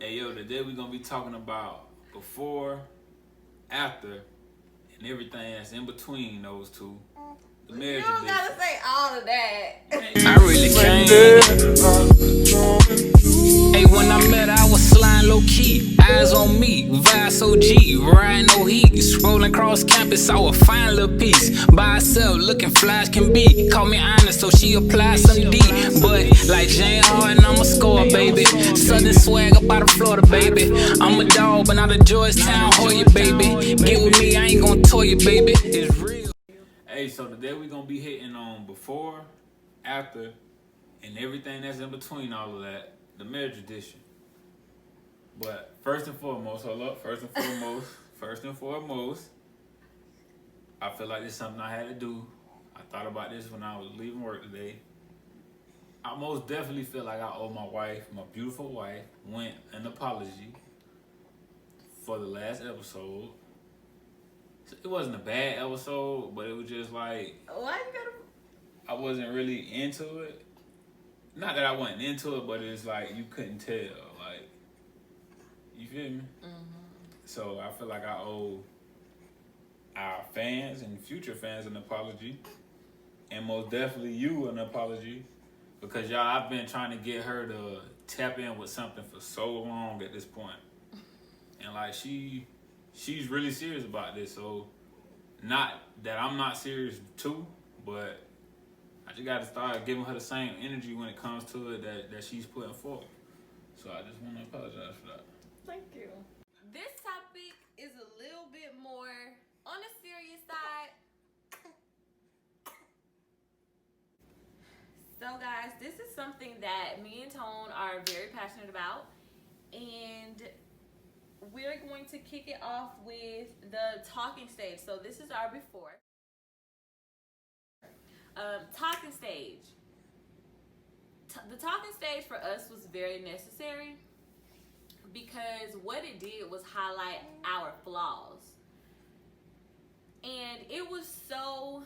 Hey yo, today we're gonna be talking about before, after, and everything that's in between those two. The marriage You don't edition. gotta say all of that. I really can't. Hey, when I met her, I was sliding low key. Eyes on me, vibes OG, riding no heat. Scrolling across campus, I would find a little piece. By herself, looking fly as can be. Call me honest, so she applied some D. But like Jane Harden, I'm a score, baby. Southern swag up out of Florida, baby. I'm a dog, but not a Georgetown Hoya, baby. Get with me, I ain't gonna toy you, baby. It's real. Hey, so today we're gonna be hitting on before, after, and everything that's in between all of that. The marriage edition. But first and foremost, first and foremost, I feel like this is something I had to do. I thought about this when I was leaving work today. I most definitely feel like I owe my wife, my beautiful wife, an apology for the last episode. It wasn't a bad episode, but it was just like, Why you gotta? I wasn't really into it. Not that I wasn't into it, but it's like you couldn't tell. Like, you feel me? Mm-hmm. So I feel like I owe our fans and future fans an apology, and most definitely you an apology, because y'all, I've been trying to get her to tap in with something for so long at this point, and like she's really serious about this. So not that I'm not serious too, but I just got to start giving her the same energy when it comes to it that she's putting forth. So I just want to apologize for that. Thank you. This topic is a little bit more on the serious side. So guys, this is something that me and Tone are very passionate about, and we're going to kick it off with the talking stage. So this is our before. Talking stage. The talking stage for us was very necessary because what it did was highlight our flaws. And it was so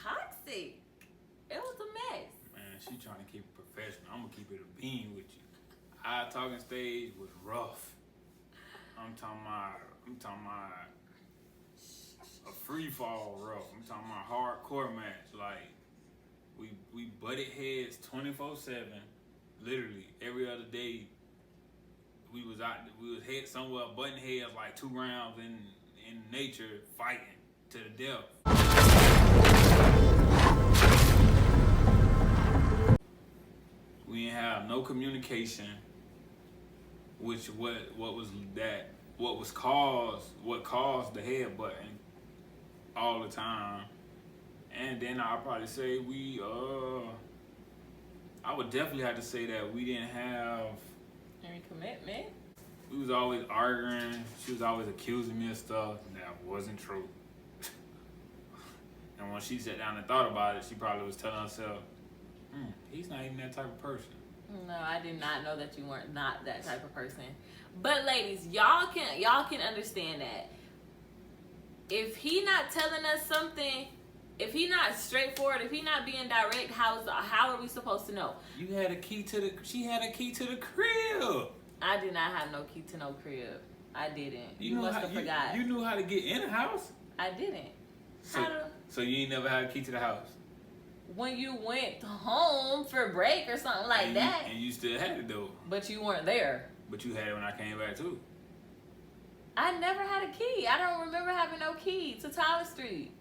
toxic. It was a mess. Man, she trying to keep it professional. I'm gonna keep it a bean with you. Our talking stage was rough. I'm talking about a free fall rough. I'm talking about hardcore match. Like we butted heads 24/7. Literally every other day. We was head somewhere butting heads like 2 rounds in nature, fighting to the death. We didn't have no communication, which what caused the headbutting all the time. And then I'll probably say I would definitely have to say that we didn't have Any commitment? We was always arguing. She was always accusing me of stuff that wasn't true. And when she sat down and thought about it, she probably was telling herself, he's not even that type of person. No, I did not know that you weren't not that type of person. But ladies, y'all can understand that. If he not telling us something, if he not straightforward, if he not being direct, how are we supposed to know? She had a key to the crib. I did not have no key to no crib. I didn't. You must have forgot. You knew how to get in the house? I didn't. So you ain't never had a key to the house? When you went home for break or something like that. And you still had it though. But you weren't there. But you had it when I came back too. I never had a key. I don't remember having no key to Tyler Street.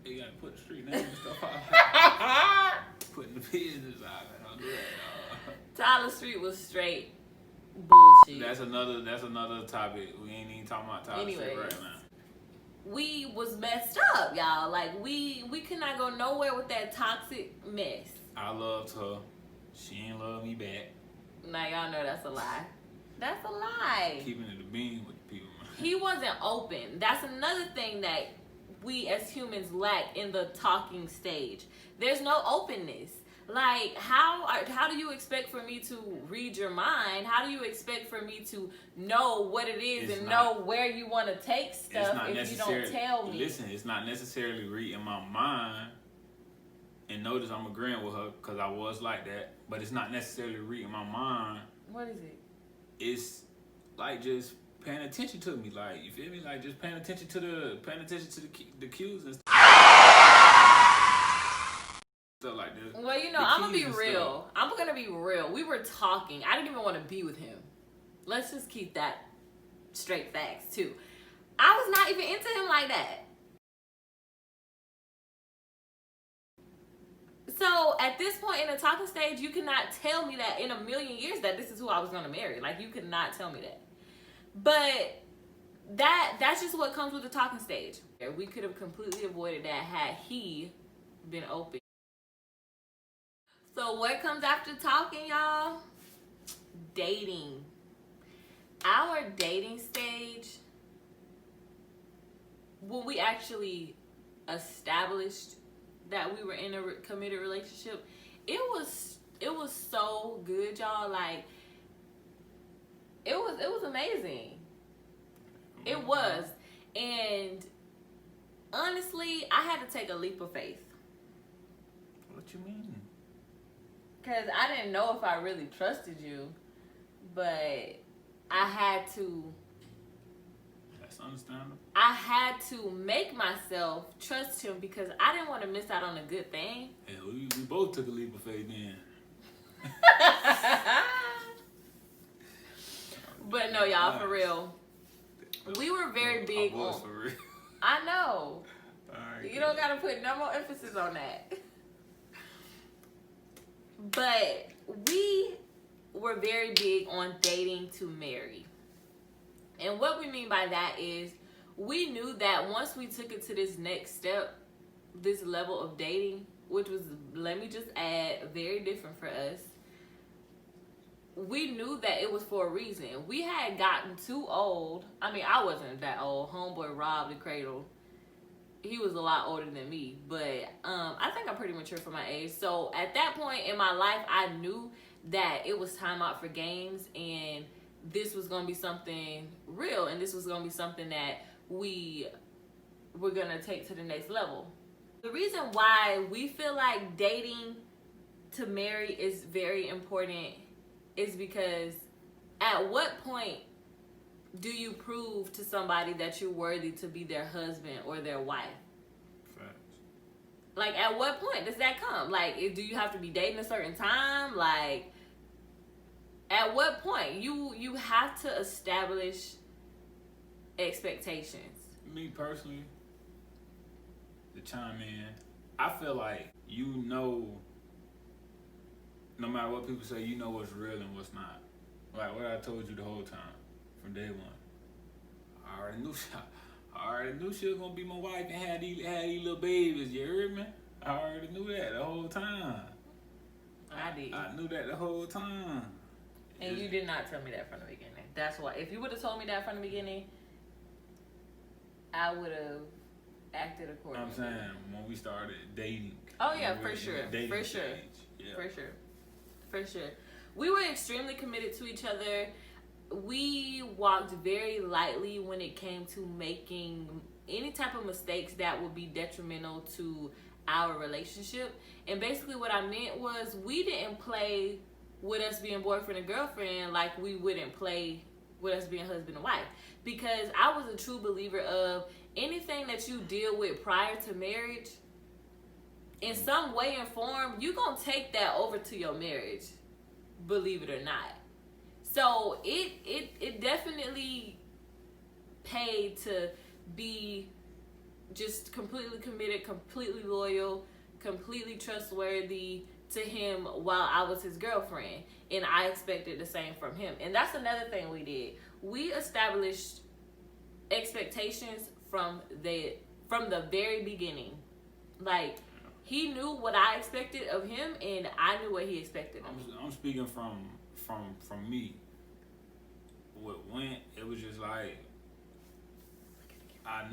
You gotta put the street name and stuff out. Putting the business out. Don't do that. Tyler Street was straight bullshit. That's another topic. We ain't even talking about Tyler Street right now. We was messed up, y'all. Like we could not go nowhere with that toxic mess. I loved her. She ain't love me back. Now y'all know that's a lie. That's a lie. Keeping it a bean with the people, man. He wasn't open. That's another thing that we as humans lack in the talking stage. There's no openness. Like, how do you expect for me to read your mind? How do you expect for me to know what it is know where you want to take stuff if you don't tell me? Listen, it's not necessarily reading my mind. And notice I'm agreeing with her because I was like that. But it's not necessarily reading my mind. What is it? it's like just paying attention to me, like, you feel me? Like, just paying attention to the cues and stuff like this. Well, you know, I'm gonna be real. I'm gonna be real. We were talking. I didn't even want to be with him. Let's just keep that straight facts too. I was not even into him like that. So at this point in the talking stage, you cannot tell me that in a million years that this is who I was gonna marry. Like, you could not tell me that. But that's just what comes with the talking stage. We could have completely avoided that had he been open. So what comes after talking, y'all? Dating. Our dating stage, when we actually established that we were in a committed relationship, it was so good, y'all. Like, it was amazing. It was. And honestly, I had to take a leap of faith. What you mean? Because I didn't know if I really trusted you, but I had to. That's understandable. I had to make myself trust him because I didn't want to miss out on a good thing. Hey, we both took a leap of faith then. But no, y'all, for real. We were very big on. For real. I know. Right, you don't gotta put no more emphasis on that. But we were very big on dating to marry. And what we mean by that is we knew that once we took it to this next step, this level of dating, which was, let me just add, very different for us, we knew that it was for a reason. We had gotten too old. I mean, I wasn't that old. Homeboy robbed the cradle. He was a lot older than me, but I think I'm pretty mature for my age. So at that point in my life, I knew that it was time out for games, and this was going to be something real, and this was going to be something that we were going to take to the next level. The reason why we feel like dating to marry is very important is because at what point do you prove to somebody that you're worthy to be their husband or their wife? Facts. Like, at what point does that come? Like, do you have to be dating a certain time? Like, at what point? You have to establish expectations. Me personally, to chime in, I feel like no matter what people say, you know what's real and what's not. Like what I told you the whole time from day one. I already knew she was gonna be my wife and had these little babies. You heard me? I already knew that the whole time. I did. I knew that the whole time. And you did not tell me that from the beginning. That's why. If you would have told me that from the beginning, I would have acted accordingly. I'm saying when we started dating. Oh yeah, for sure. For sure. Yeah. For sure. We were extremely committed to each other. We walked very lightly when it came to making any type of mistakes that would be detrimental to our relationship. And basically what I meant was we didn't play with us being boyfriend and girlfriend like we wouldn't play with us being husband and wife. Because I was a true believer of anything that you deal with prior to marriage, in some way and form, you're going to take that over to your marriage, believe it or not. So it definitely paid to be just completely committed, completely loyal, completely trustworthy to him while I was his girlfriend. And I expected the same from him. And that's another thing we did. We established expectations from the very beginning. Like, he knew what I expected of him, and I knew what he expected of me. I'm speaking from me. What went, it was just like, I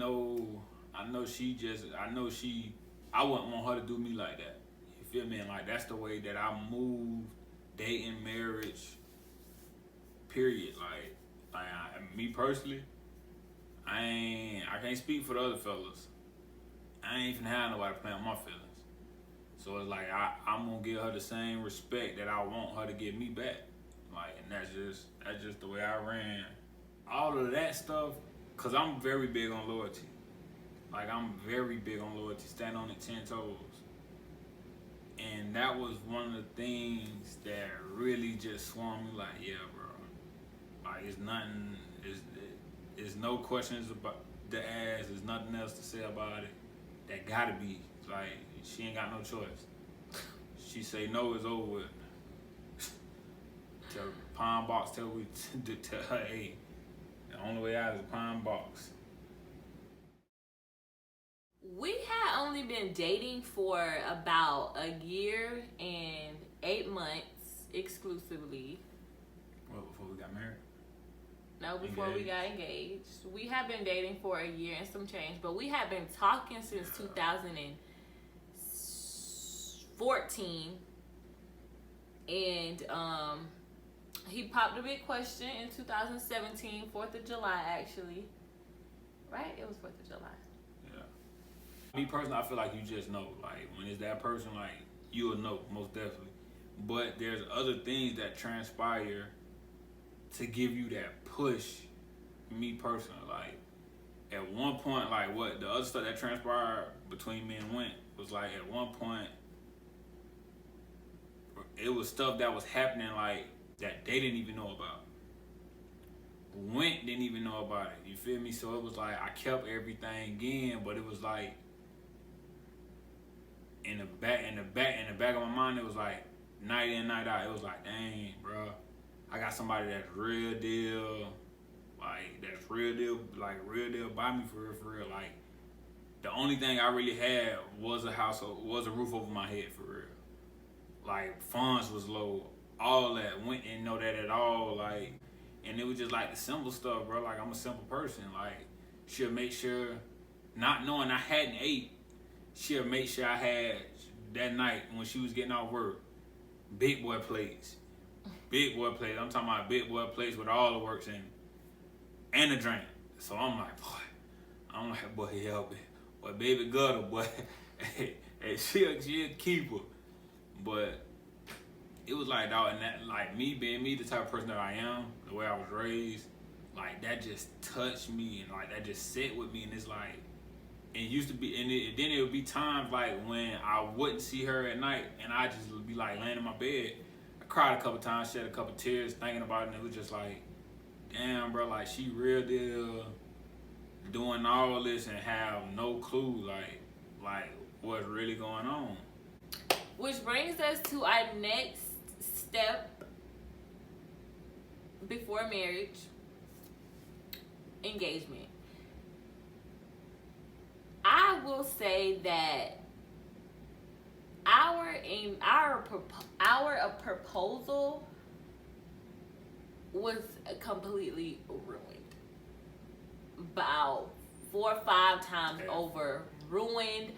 wouldn't want her to do me like that. You feel me? And like, that's the way that I move, dating, marriage, period. Me personally, I can't speak for the other fellas. I ain't even have nobody playing my feelings. So it's like I'm gonna give her the same respect that I want her to give me back. Like, and that's just the way I ran. All of that stuff, cause I'm very big on loyalty. Like, I'm very big on loyalty, stand on it 10 toes. And that was one of the things that really just swung me like, yeah, bro. Like, it's nothing, it's no questions about the ass, there's nothing else to say about it. That gotta be, like, she ain't got no choice. She say no, it's over with. Tell Pine Box, tell her, hey, the only way out is Pine Box. We had only been dating for about a year and 8 months exclusively. Well, before we got married? No, before we got engaged. We had been dating for a year and some change, but we had been talking since 2014. And he popped a big question in 2017, 4th of July actually. Right? It was 4th of July. Me personally, I feel like you just know. Like, when it's that person, like, you'll know, most definitely. But there's other things that transpire to give you that push. Me personally, like, at one point, like, what the other stuff that transpired between me and Went was like, at one point, it was stuff that was happening, like, that they didn't even know about. Went didn't even know about it. You feel me? So it was like I kept everything in, but it was like in the back of my mind, it was like night in, night out. It was like, dang, bro, I got somebody that's real deal, like that's real deal, like real deal by me for real. Like the only thing I really had was a roof over my head for real. Like funds was low, all that. Went didn't know that at all, like. And it was just like the simple stuff, bro. Like, I'm a simple person. Like, she'll make sure, not knowing I hadn't ate, she'll make sure I had that night when she was getting off work, big boy plates. Big boy plates. I'm talking about big boy plates with all the works in it. And a drink. So I'm like, boy, help it. Boy, baby gutter, boy. Hey, she'll keep her. But it was like, dog, and that, like, me being me, the type of person that I am, the way I was raised, like, that just touched me, and, like, that just sit with me, and it's like, it used to be, and then it would be times, like, when I wouldn't see her at night, and I just would be, like, laying in my bed. I cried a couple times, shed a couple tears, thinking about it, and it was just like, damn, bro, like, she real deal doing all this and have no clue, like, what's really going on. Which brings us to our next step before marriage, engagement. I will say that our proposal was completely ruined. About 4 or 5 times over, ruined.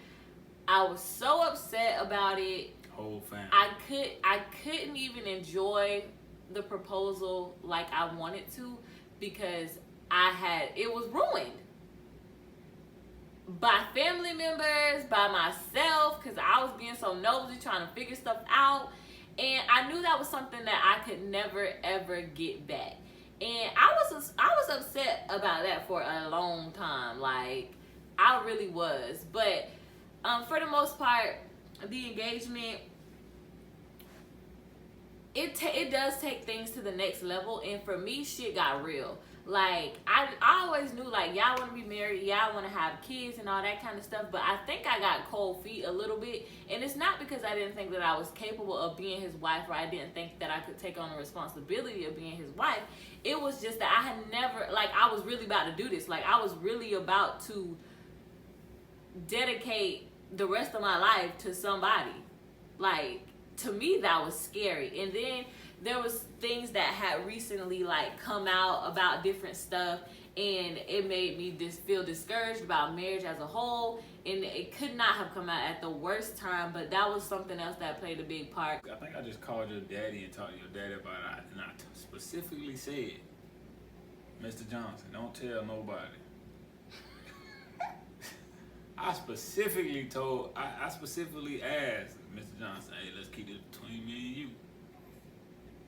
I was so upset about it. Whole family. I couldn't even enjoy the proposal like I wanted to because it was ruined by family members, by myself, because I was being so nosy trying to figure stuff out, and I knew that was something that I could never ever get back. And I was upset about that for a long time. Like, I really was. But for the most part, the engagement, it does take things to the next level. And for me, shit got real. Like, I always knew, like, y'all want to be married, y'all want to have kids and all that kind of stuff. But I think I got cold feet a little bit. And it's not because I didn't think that I was capable of being his wife, or I didn't think that I could take on the responsibility of being his wife. It was just that I had never, like, I was really about to do this. Like, I was really about to dedicate the rest of my life to somebody. Like, to me, that was scary. And then there was things that had recently, like, come out about different stuff, and it made me just feel discouraged about marriage as a whole. And it could not have come out at the worst time, but that was something else that played a big part. I think I just called your daddy and talked to your daddy about it, and I specifically said, Mr. Johnson, don't tell nobody. I specifically asked Mr. Johnson, hey, let's keep this between me and you.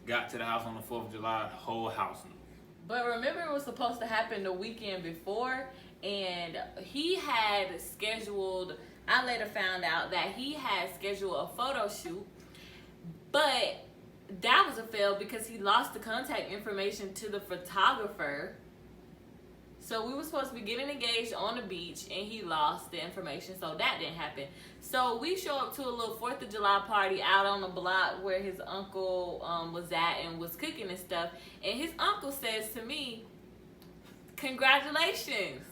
got to the house on the 4th of July, the whole house knew. But remember, it was supposed to happen the weekend before, and he had scheduled, I later found out that he had scheduled a photo shoot, but that was a fail because he lost the contact information to the photographer. So we were supposed to be getting engaged on the beach, and he lost the information, so that didn't happen. So we show up to a little 4th of July party out on the block where his uncle was at and was cooking and stuff. And his uncle says to me, "Congratulations."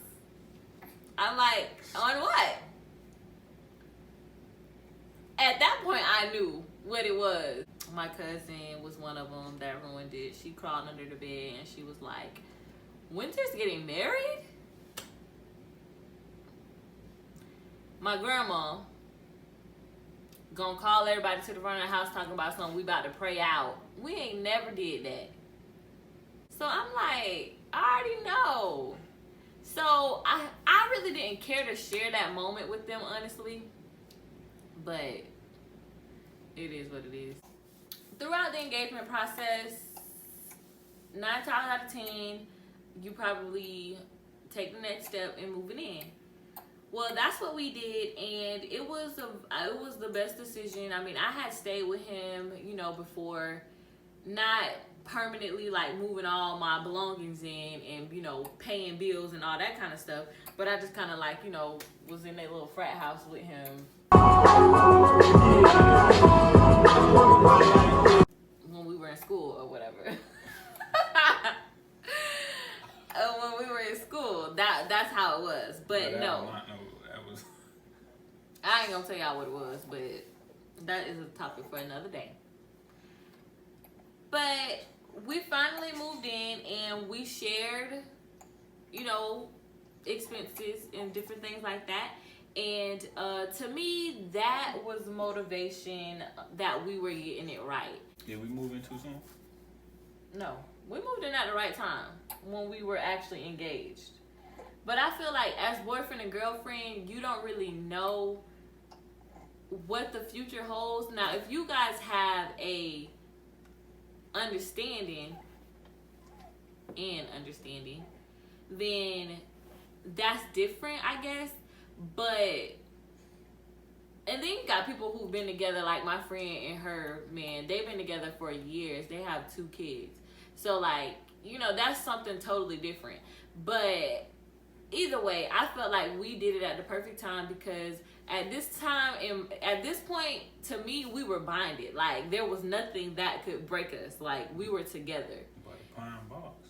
I'm like, "On what?" At that point, I knew what it was. My cousin was one of them that ruined it. She crawled under the bed and she was like, "Winter's getting married?" My grandma gonna call everybody to the front of the house talking about something we about to pray out. We ain't never did that. So I'm like, I already know. So I really didn't care to share that moment with them, honestly. But it is what it is. Throughout the engagement process, 9 times out of 10, you probably take the next step in moving in. Well, that's what we did, and it was the best decision. I mean, I had stayed with him, before, not permanently like moving all my belongings in and paying bills and all that kind of stuff, but I just kind of like was in that little frat house with him when we were in school or whatever. When we were in school, that's how it was. But no, I ain't gonna tell y'all what it was, but that is a topic for another day. But we finally moved in and we shared, expenses and different things like that. And to me, that was motivation that we were getting it right. Did we move in too soon? No, we moved in at the right time when we were actually engaged. But I feel like as boyfriend and girlfriend, you don't really know what the future holds. Now, if you guys have a understanding, then that's different, I guess. But and then you got people who've been together, like my friend and her man, they've been together for years. They have 2 kids. So like, that's something totally different. But either way, I felt like we did it at the perfect time because at this time and at this point, to me, we were bonded. Like there was nothing that could break us. Like we were together. By the pine box.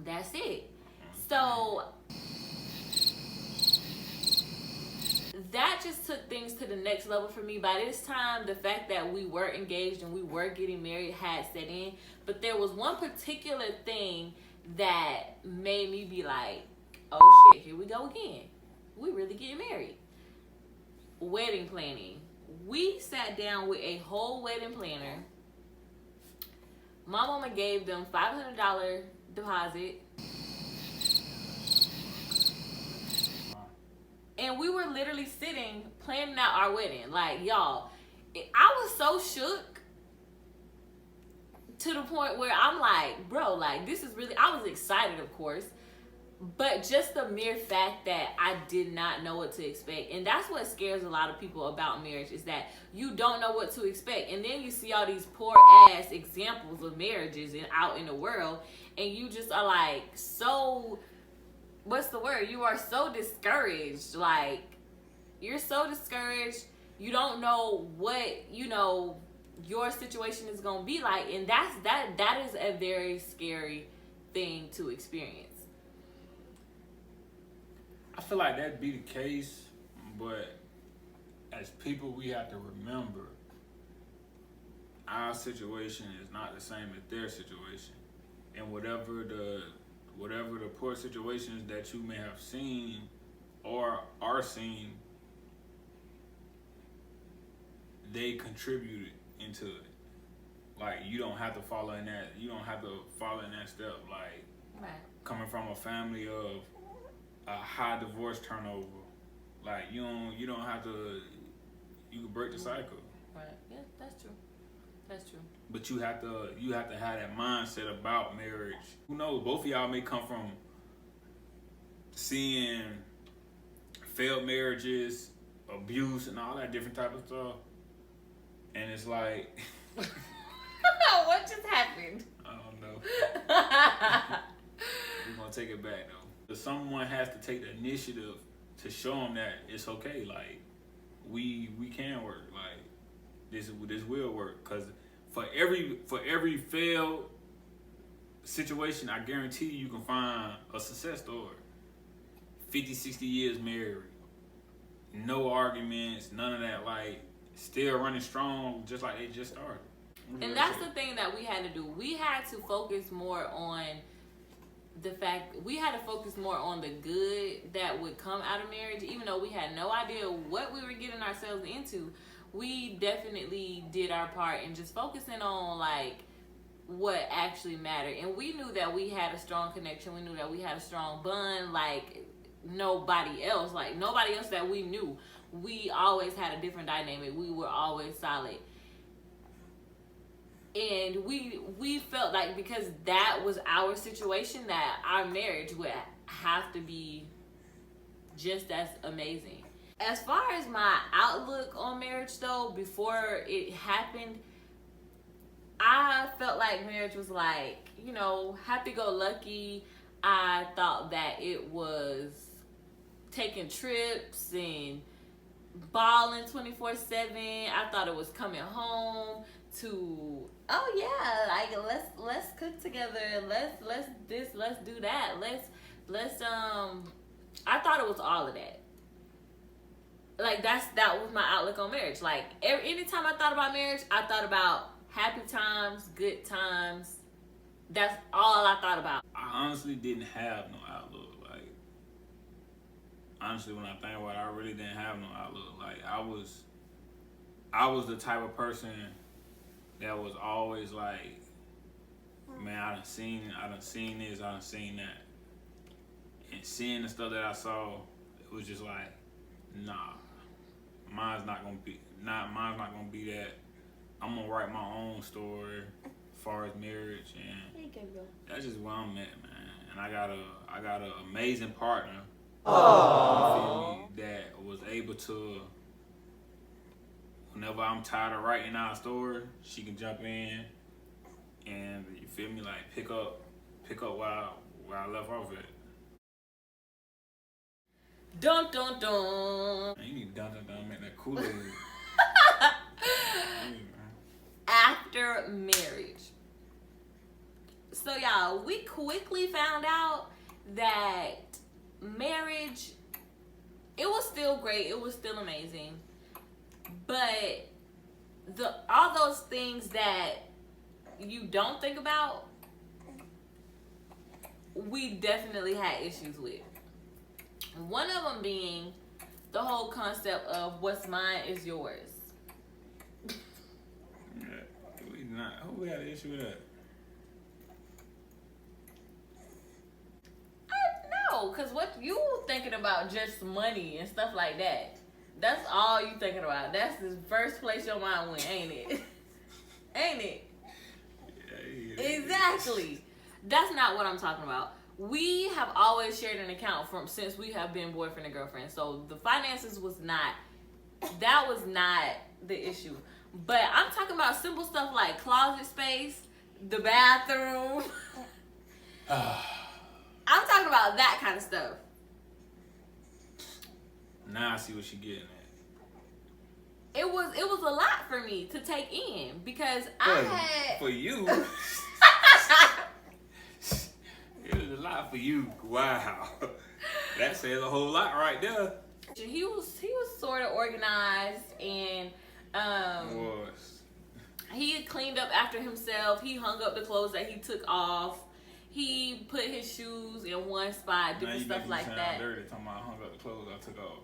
That's it. So that just took things to the next level for me. By this time, the fact that we were engaged and we were getting married had set in. But there was one particular thing that made me be like, oh shit, here we go again. We really getting married. Wedding planning. We sat down with a whole wedding planner. My mama gave them $500 deposit. And we were literally sitting, planning out our wedding. Like, y'all, I was so shook to the point where I'm like, bro, like, this is really, I was excited, of course. But just the mere fact that I did not know what to expect. And that's what scares a lot of people about marriage, is that you don't know what to expect. And then you see all these poor ass examples of marriages out in the world. And you just are like, so... what's the word? You are so discouraged. Like, you're so discouraged. You don't know what, your situation is going to be like. And that is a very scary thing to experience. I feel like that'd be the case, but as people, we have to remember our situation is not the same as their situation. And whatever the poor situations that you may have seen or are seeing, they contributed into it. Like, you don't have to follow in that. You don't have to follow in that step. Like, right. Coming from a family of a high divorce turnover, like you don't have to. You can break the cycle. Right. Yeah, that's true. That's true. But you have to have that mindset about marriage. Who knows? Both of y'all may come from seeing failed marriages, abuse, and all that different type of stuff. And it's like, what just happened? I don't know. We're gonna take it back though. But someone has to take the initiative to show them that it's okay. Like we can work. Like this will work. Cause for every failed situation, I guarantee you can find a success story. 50, 60 years married, no arguments, none of that. Like still running strong, just like they just started. And that's the thing that we had to do. We had to focus more on the fact, we had to focus more on the good that would come out of marriage, even though we had no idea what we were getting ourselves into. We definitely did our part in just focusing on like what actually mattered. And we knew that we had a strong connection. We knew that we had a strong bond like nobody else. Like nobody else that we knew. We always had a different dynamic. We were always solid. And we felt like because that was our situation, that our marriage would have to be just as amazing. As far as my outlook on marriage though, before it happened, I felt like marriage was like, you know, happy-go-lucky. I thought that it was taking trips and balling 24/7. I thought it was coming home to, oh yeah, like let's cook together, let's do that, let's I thought it was all of that. Like that was my outlook on marriage. Like anytime I thought about marriage, I thought about happy times, good times. That's all I thought about. I honestly didn't have no outlook. Like honestly, when I think about it, I really didn't have no outlook. Like I was the type of person that was always like, man, I done seen this, I done seen that. And seeing the stuff that I saw, it was just like, nah, mine's not gonna be that. I'm gonna write my own story as far as marriage, and that's just where I'm at, man. And I got an amazing partner. That was able to, whenever I'm tired of writing our story, she can jump in and, you feel me, like pick up where I left off at. Dun dun dun. You need dun dun dun, make that Kool-Aid. After marriage. So y'all, we quickly found out that marriage, it was still great, it was still amazing, but all those things that you don't think about, we definitely had issues with. One of them being the whole concept of what's mine is yours. Yeah, who had an issue with that? No, because what you thinking about just money and stuff like that. That's all you thinking about. That's the first place your mind went, ain't it? Ain't it? Yeah. Exactly. That's not what I'm talking about. We have always shared an account since we have been boyfriend and girlfriend. So the finances was not the issue. But I'm talking about simple stuff like closet space, the bathroom. I'm talking about that kind of stuff. Now I see what you're getting at. It was a lot for me to take in because For you. It was a lot for you. Wow. That says a whole lot right there. He was sort of organized and he had cleaned up after himself. He hung up the clothes that he took off. He put his shoes in one spot, different stuff like that. Dirty talking about I hung up the clothes I took off.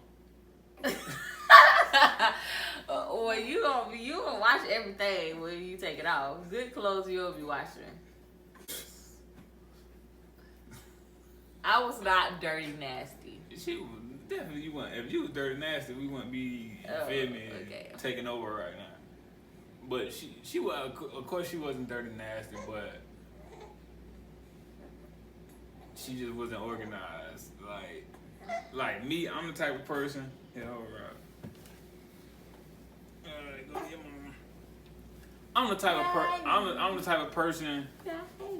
Or you gonna wash everything when you take it off. Good clothes you'll be washing. I was not dirty nasty. Definitely you wouldn't. If you was dirty nasty, we wouldn't be, feel me, okay, taking over right now. But she was, of course, she wasn't dirty nasty, but she just wasn't organized. Like me, I'm the type of person. Yeah, all right. All right, go to your mama. I'm the type of person.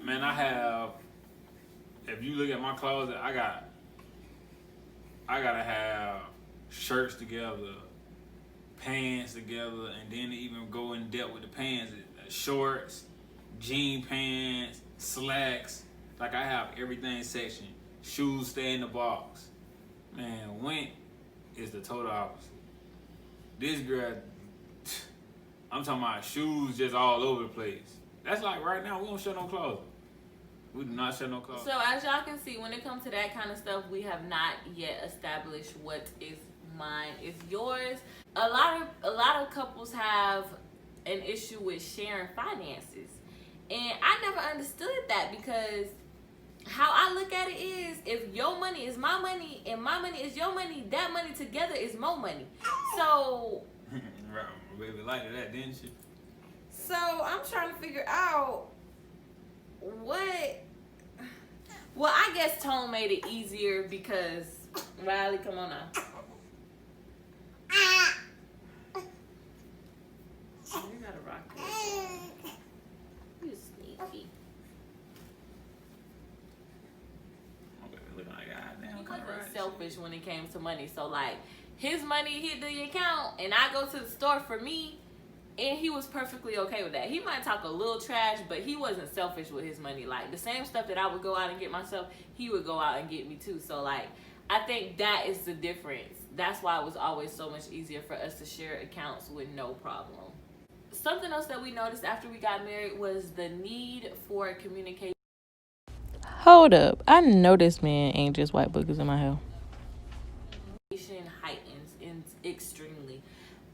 Man, I have. If you look at my closet, I gotta have shirts together, pants together, and then even go in depth with the pants, shorts, jean pants, slacks. Like I have everything sectioned. Shoes stay in the box. Man, Went is the total opposite. This girl, I'm talking about shoes just all over the place. That's like right now, we don't show no clothes. We do not show no clothes. So as y'all can see, when it comes to that kind of stuff, we have not yet established what is mine is yours. A lot of couples have an issue with sharing finances, and I never understood that, because how I look at it is, if your money is my money and my money is your money, that money together is more money. So baby liked that, didn't she? So I'm trying to figure out what. Well, I guess Tone made it easier because Riley, come on now. You gotta rock this. You sneaky. He wasn't selfish when it came to money. So like, his money hit the account and I go to the store for me, and he was perfectly okay with that. He might talk a little trash, but he wasn't selfish with his money. Like the same stuff that I would go out and get myself, he would go out and get me too. So like, I think that is the difference. That's why it was always so much easier for us to share accounts with no problem. Something else that we noticed after we got married was the need for communication. Hold up. I know this man ain't just white boogers in my hair. Heightens extremely.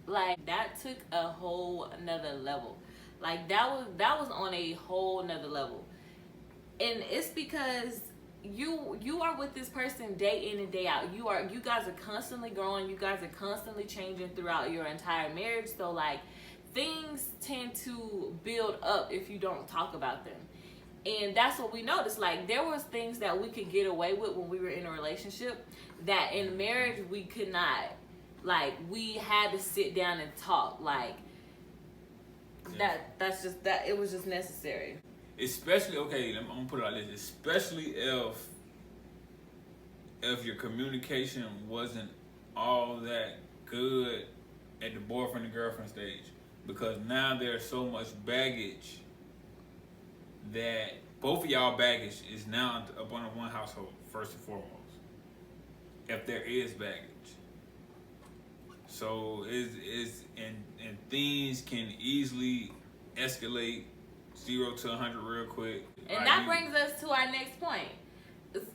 Like that took a whole nother level. Like that was on a whole nother level. And it's because you are with this person day in and day out. You guys are constantly growing, you guys are constantly changing throughout your entire marriage. So like, things tend to build up if you don't talk about them. And that's what we noticed. Like, there was things that we could get away with when we were in a relationship that in marriage we could not. Like, we had to sit down and talk. Like, that's just that. It was just necessary. Especially, okay, I'm gonna put it like this. Especially if your communication wasn't all that good at the boyfriend and girlfriend stage, because now there's so much baggage that both of y'all baggage is now up under one household, first and foremost, if there is baggage. So and things can easily escalate 0 to 100 real quick. And like that brings us to our next point.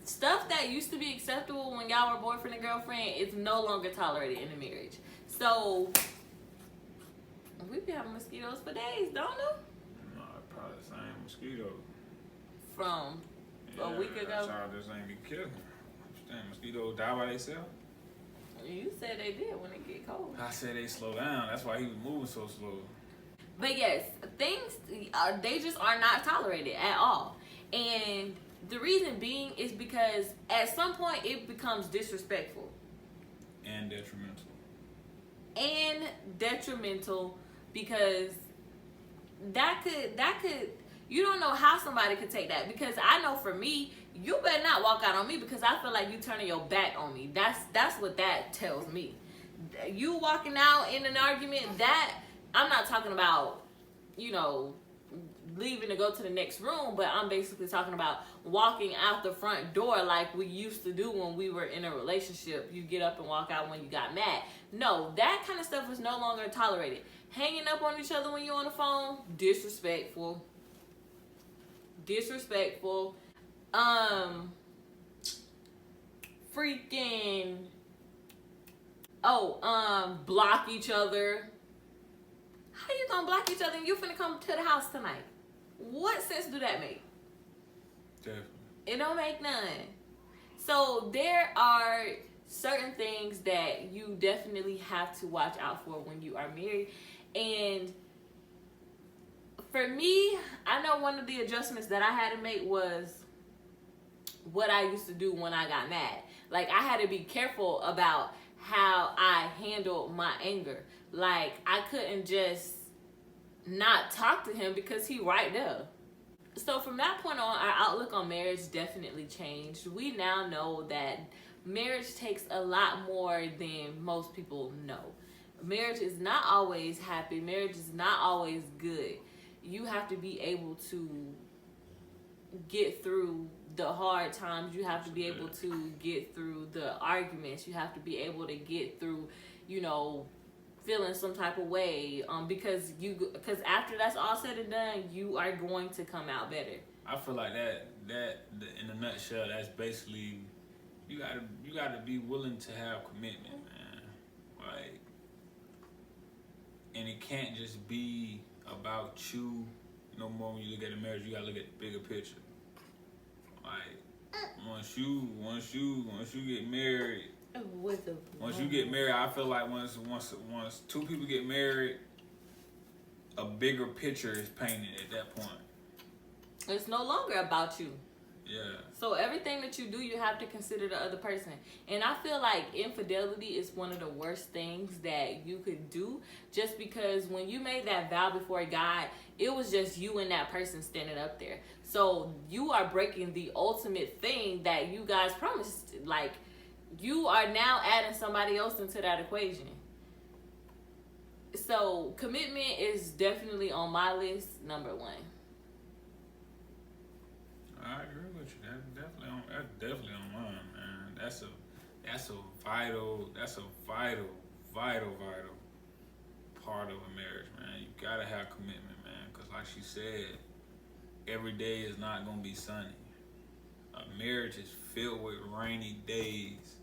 Stuff that used to be acceptable when y'all were boyfriend and girlfriend is no longer tolerated in a marriage. So we be having mosquitoes for days, don't we? No, probably the same mosquito. From a week ago. Child just ain't be killing. Damn, mosquitoes die by themselves. You said they did when it get cold. I said they slow down. That's why he was moving so slow. But yes, things they just are not tolerated at all. And the reason being is because at some point it becomes disrespectful. And detrimental. And detrimental because that could you don't know how somebody could take that, because I know for me, you better not walk out on me because I feel like you turning your back on me. That's what that tells me. You walking out in an argument, that I'm not talking about, leaving to go to the next room, but I'm basically talking about walking out the front door like we used to do when we were in a relationship. You get up and walk out when you got mad. No, that kind of stuff is no longer tolerated. Hanging up on each other when you're on the phone, disrespectful. Freaking block each other. How you gonna block each other and you finna come to the house tonight? What sense do that make? Definitely. It don't make none. So there are certain things that you definitely have to watch out for when you are married. And For me, I know one of the adjustments that I had to make was what I used to do when I got mad. Like, I had to be careful about how I handled my anger. Like, I couldn't just not talk to him because he right there. So from that point on, our outlook on marriage definitely changed. We now know that marriage takes a lot more than most people know. Marriage is not always happy. Marriage is not always good. You have to be able to get through the hard times. You have to be able to get through the arguments. You have to be able to get through, feeling some type of way. Because after that's all said and done, you are going to come out better. I feel like that in a nutshell, that's basically you gotta be willing to have commitment, man. Like, and it can't just be about you no more. When you look at a marriage, you gotta look at the bigger picture. Like, once you get married, once you get married, I feel like once two people get married, a bigger picture is painted at that point. It's no longer about you. Yeah. So everything that you do, you have to consider the other person. And I feel like infidelity is one of the worst things that you could do, just because when you made that vow before God, it was just you and that person standing up there. So you are breaking the ultimate thing that you guys promised. Like, you are now adding somebody else into that equation. So commitment is definitely on my list, number one. I agree with you. That's definitely on mine, man. That's a vital part of a marriage, man. You gotta have commitment, man. Cause like she said, every day is not gonna be sunny. A marriage is filled with rainy days,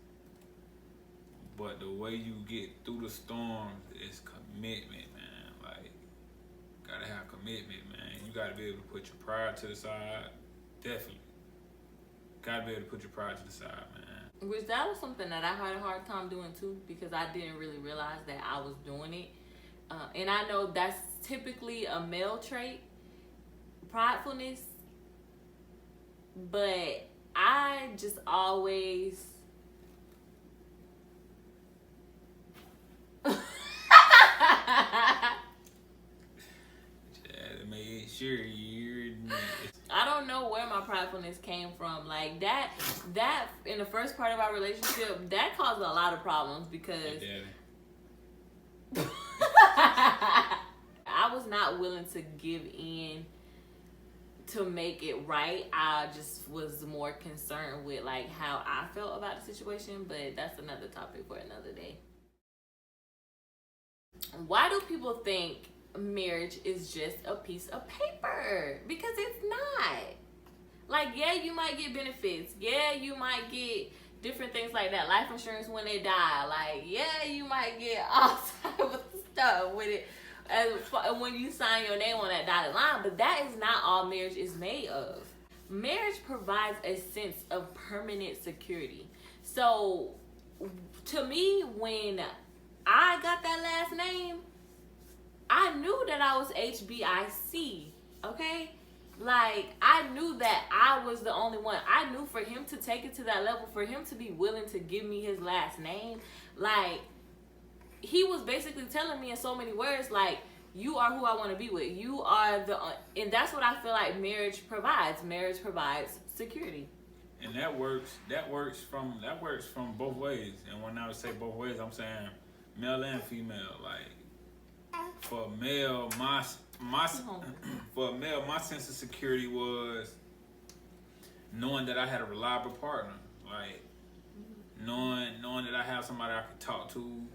but the way you get through the storms is commitment, man. Like, gotta have commitment, man. You gotta be able to put your pride to the side. Definitely. Gotta be able to put your pride to the side, man. Which that was something that I had a hard time doing too, because I didn't really realize that I was doing it. And I know that's typically a male trait, pridefulness. But I just always... Made sure you're... I don't know where my pridefulness came from. Like, that in the first part of our relationship, that caused a lot of problems because I was not willing to give in to make it right. I just was more concerned with, like, how I felt about the situation, but that's another topic for another day. Why do people think marriage is just a piece of paper? Because it's not. Like, yeah, you might get benefits. Yeah, you might get different things like that. Life insurance when they die. Like, yeah, you might get all type of stuff with it when you sign your name on that dotted line. But that is not all marriage is made of. Marriage provides a sense of permanent security. So, to me, when I got that last name, I knew that I was HBIC, okay? Like, I knew that I was the only one. I knew for him to take it to that level, for him to be willing to give me his last name, like, he was basically telling me in so many words, like, you are who I want to be with. You are and that's what I feel like marriage provides. Marriage provides security. And that works from both ways. And when I would say both ways, I'm saying male and female. Like, for a male, my sense of security was knowing that I had a reliable partner. Like, knowing that I have somebody I could talk to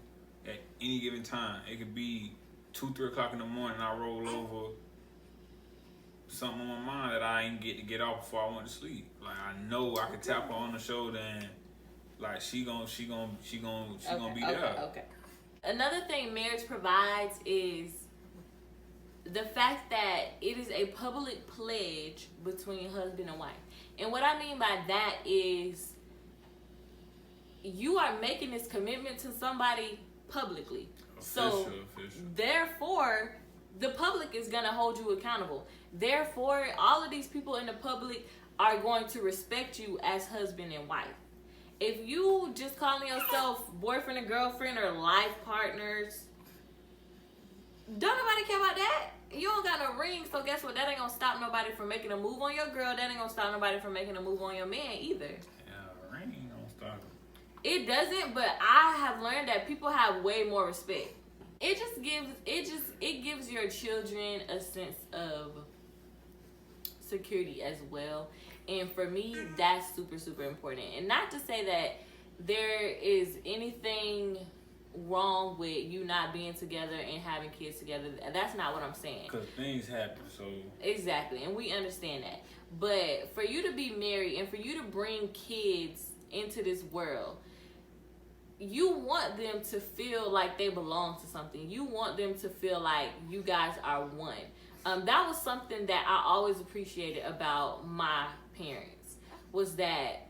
at any given time. It could be 2-3 o'clock in the morning, I roll over something on my mind that I ain't get off before I went to sleep. Like, I know I could tap her on the shoulder and, like, she gonna be there. Okay. Another thing marriage provides is the fact that it is a public pledge between husband and wife. And what I mean by that is you are making this commitment to somebody publicly. Official. Therefore, the public is gonna hold you accountable. Therefore, all of these people in the public are going to respect you as husband and wife. If you just calling yourself boyfriend and girlfriend or life partners, don't nobody care about that. You don't got no ring, so guess what? That ain't gonna stop nobody from making a move on your girl. That ain't gonna stop nobody from making a move on your man either. Yeah, ring ain't gonna stop it. It doesn't, but I have learned that people have way more respect. It gives your children a sense of security as well. And for me, that's super, super important. And not to say that there is anything wrong with you not being together and having kids together. That's not what I'm saying. Because things happen, so... Exactly, and we understand that. But for you to be married and for you to bring kids into this world, you want them to feel like they belong to something. You want them to feel like you guys are one. That was something that I always appreciated about my parents, was that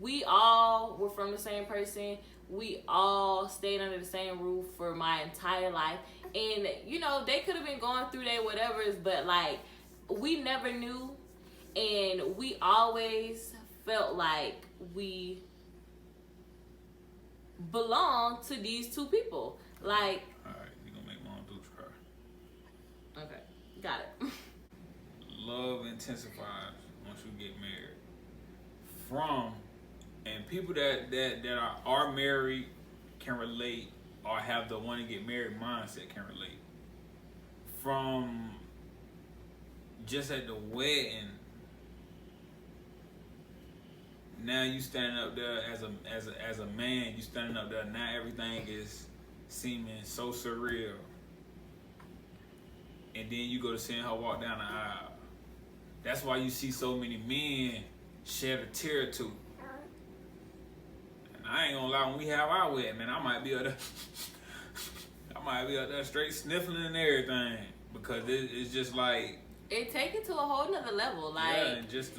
we all were from the same person. We all stayed under the same roof for my entire life. And, you know, they could have been going through their whatevers, but, like, we never knew. And we always felt like we belonged to these two people. Like... All right, you're going to make Mom Dukes cry. Okay, got it. Love intensifies once you get married. And people that are married can relate, or have the want to get married mindset can relate. From just at the wedding, now you standing up there as a man, you standing up there, now everything is seeming so surreal. And then you go to seeing her walk down the aisle. That's why you see so many men shed a tear or two. And I ain't gonna lie, when we have our wedding, man, I might be up there straight sniffling and everything. Because it's just like... It take it to a whole nother level. Like, yeah, and just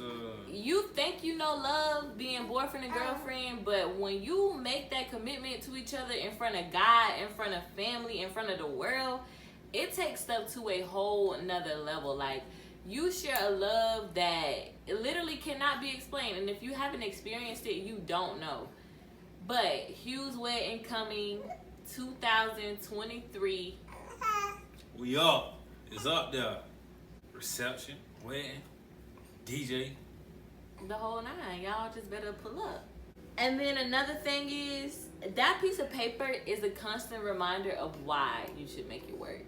you think you know love being boyfriend and girlfriend, but when you make that commitment to each other in front of God, in front of family, in front of the world, it takes stuff to a whole nother level. Like, you share a love that literally cannot be explained. And if you haven't experienced it, you don't know. But Hugh's wedding coming 2023. we up. It's up there. Reception, wedding, DJ. The whole nine. Y'all just better pull up. And then another thing is, that piece of paper is a constant reminder of why you should make it work.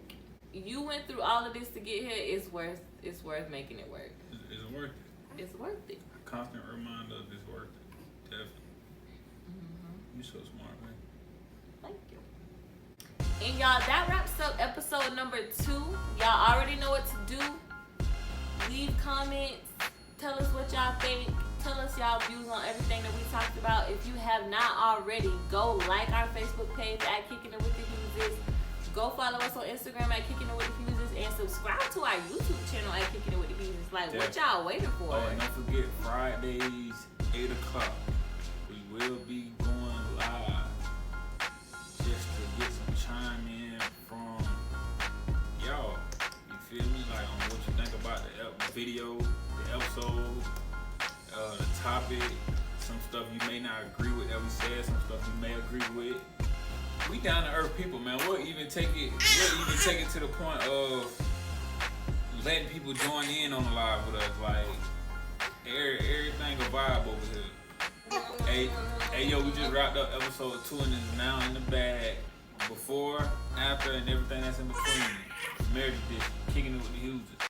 You went through all of this to get here. It's worth making it work. It's worth it. It's worth it. A constant reminder of it's worth it. Definitely. Mm-hmm. You're so smart, man. Thank you. And y'all, that wraps up episode number 2. Y'all already know what to do. Leave comments. Tell us what y'all think. Tell us y'all views on everything that we talked about. If you have not already, go like our Facebook page at Kicking It With the Hughes's. Go follow us on Instagram at Kicking It With the Hughes's, and subscribe to our YouTube channel at Kicking It With the Hughes's. Like, what y'all waiting for? Oh, and don't forget, Fridays, 8 o'clock, we will be going live just to get some chime in from y'all. You feel me? Like, on what you think about the video, the episode, the topic, some stuff you may not agree with that we said, some stuff you may agree with. We down to earth people, man. We'll even take it to the point of letting people join in on the live with us. Like, everything a vibe over here. Hey, yo, we just wrapped up episode 2 and it's now in the bag. Before, after, and everything that's in between. Marriage edition, Kicking It With the Hughes's.